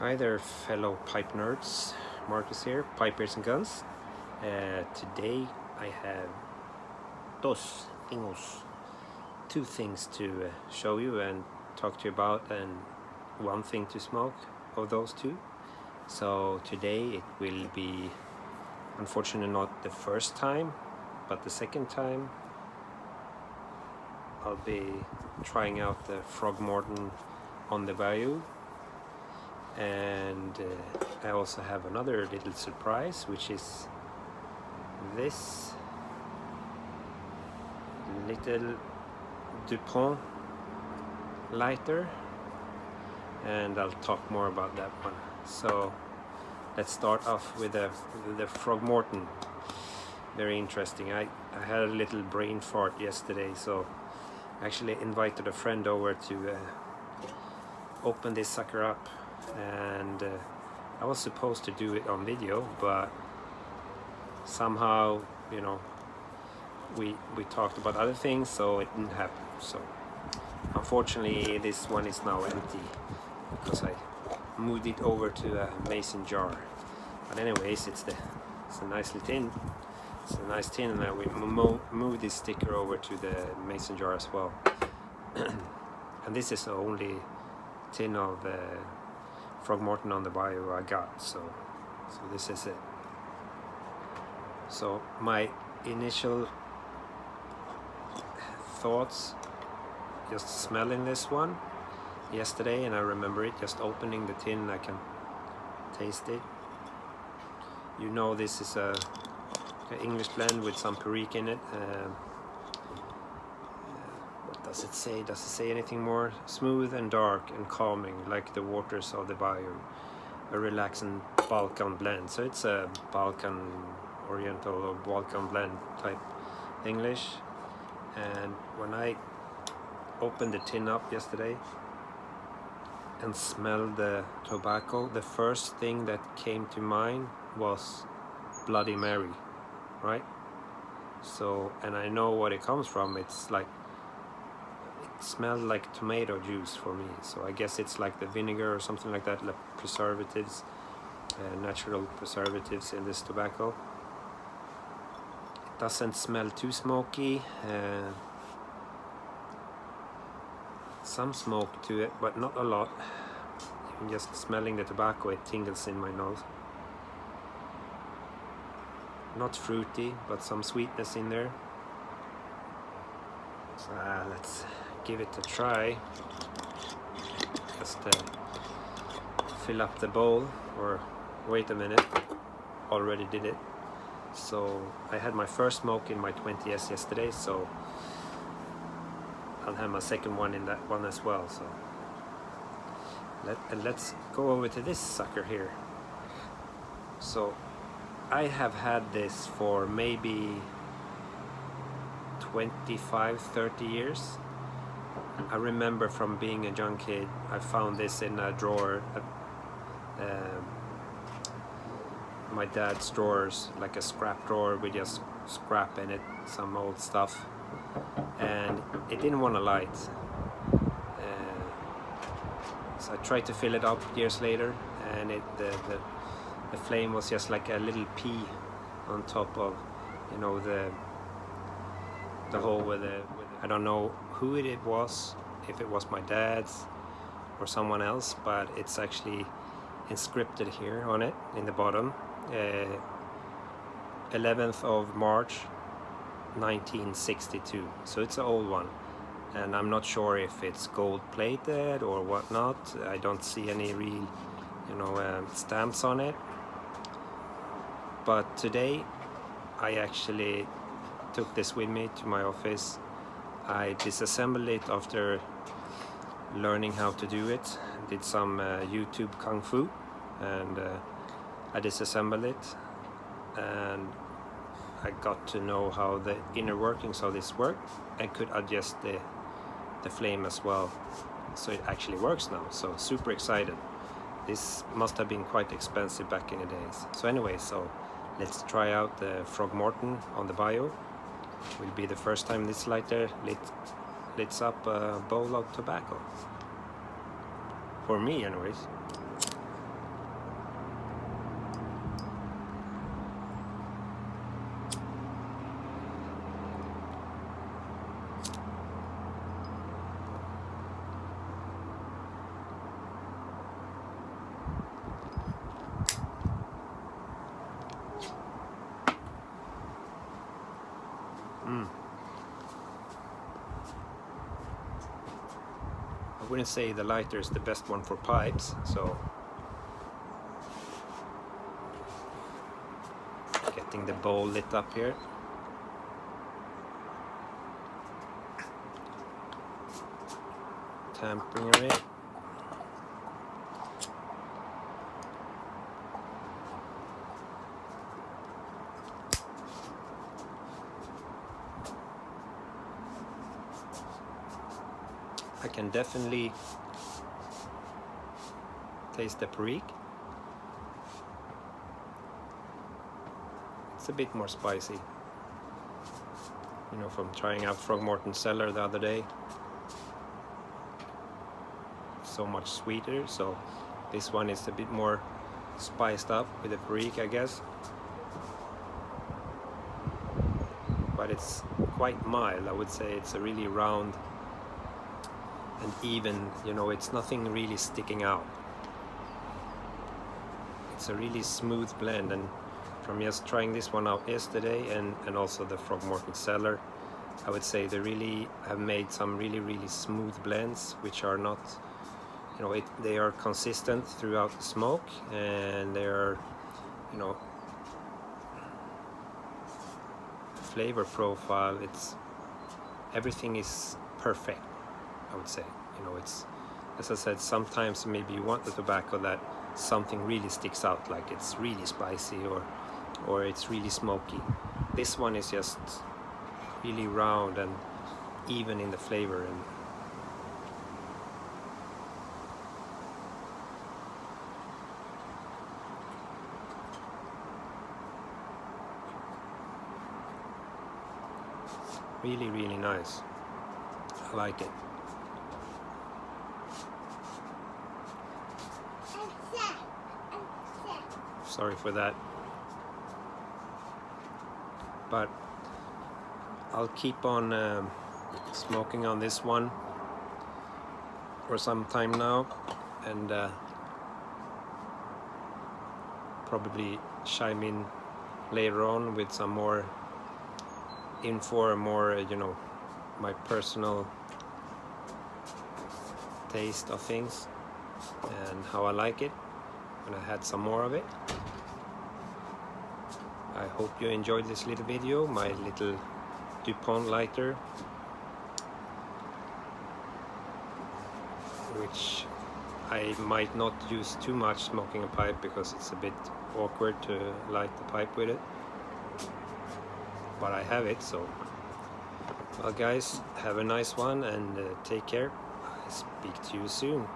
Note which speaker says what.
Speaker 1: Hi there, fellow pipe nerds. Marcus here, Pipers and Guns. Today I have two things to show you and talk to you about, and one thing to smoke of those two. So today it will be, unfortunately, not the first time, but the second time I'll be trying out the Morton on the Bayou. And I also have another little surprise, which is this little DuPont lighter, and I'll talk more about that one. So let's start off with the Morton. Very interesting. I had a little brain fart yesterday, so I actually invited a friend over to open this sucker up. And I was supposed to do it on video, but somehow, we talked about other things, so it didn't happen. So unfortunately this one is now empty because I moved it over to a mason jar. But anyways, it's a nice little tin. It's a nice tin, and we move this sticker over to the mason jar as well. And this is the only tin of Morton on the Bayou I got, so this is it. So my initial thoughts, just smelling this one yesterday, and I remember it just opening the tin. I can taste it. This is a English blend with some Perique in it. What does it say? Does it say anything more? Smooth and dark and calming, like the waters of the Bayou. A relaxing Balkan blend. So it's a Balkan Oriental or Balkan blend type English. And when I opened the tin up yesterday and smelled the tobacco, the first thing that came to mind was Bloody Mary, right? So, and I know what it comes from. It's like, it smelled like tomato juice for me. So I guess it's like the vinegar or something like that, like preservatives, natural preservatives in this tobacco. It doesn't smell too smoky. Some smoke to it, but not a lot. Even just smelling the tobacco, it tingles in my nose. Not fruity, but some sweetness in there. So let's give it a try. Just fill up the bowl, or wait a minute, already did it. So I had my first smoke in my 20S yesterday, so I'll have my second one in that one as well. So let's go over to this sucker here. So I have had this for maybe 25-30 years. I remember from being a young kid, I found this in a drawer, my dad's drawers, like a scrap drawer with just scrap in it, some old stuff, and it didn't want to light. So I tried to fill it up years later, and the flame was just like a little pea on top of, the hole with the. I don't know who it was, if it was my dad's or someone else, but it's actually inscripted here on it in the bottom. 11th of March 1962. So it's an old one, and I'm not sure if it's gold plated or whatnot. I don't see any real, stamps on it. But today I actually took this with me to my office. I disassembled it after learning how to do it. Did some YouTube kung fu, and I disassembled it, and I got to know how the inner workings of this work. I could adjust the flame as well, so it actually works now. So super excited. This must have been quite expensive back in the days. So anyway, so let's try out the Morton on the Bayou. Will be the first time this lighter lights up a bowl of tobacco. For me, anyways. wouldn't say the lighter is the best one for pipes, so getting the bowl lit up here. Tampering it. I can definitely taste the perique. It's a bit more spicy. You know, from trying out Morton Cellar the other day. So much sweeter, so this one is a bit more spiced up with the perique, I guess. But it's quite mild. I would say it's a really round and even, you know, it's nothing really sticking out. It's a really smooth blend, and from just trying this one out yesterday and also the Morton Cellar, I would say they really have made some really smooth blends, which are not, you know, they are consistent throughout the smoke, and they are, you know, flavor profile, it's everything is perfect, I would say. You know, it's, as I said, sometimes maybe you want the tobacco that something really sticks out, like it's really spicy or it's really smoky. This one is just really round and even in the flavor, and really nice. I like it. Sorry for that, but I'll keep on smoking on this one for some time now, and probably chime in later on with some more info, more, you know, my personal taste of things and how I like it when I had some more of it. I hope you enjoyed this little video, my little DuPont lighter, which I might not use too much smoking a pipe because it's a bit awkward to light the pipe with it, but I have it. So, well guys, have a nice one, and take care. I'll speak to you soon.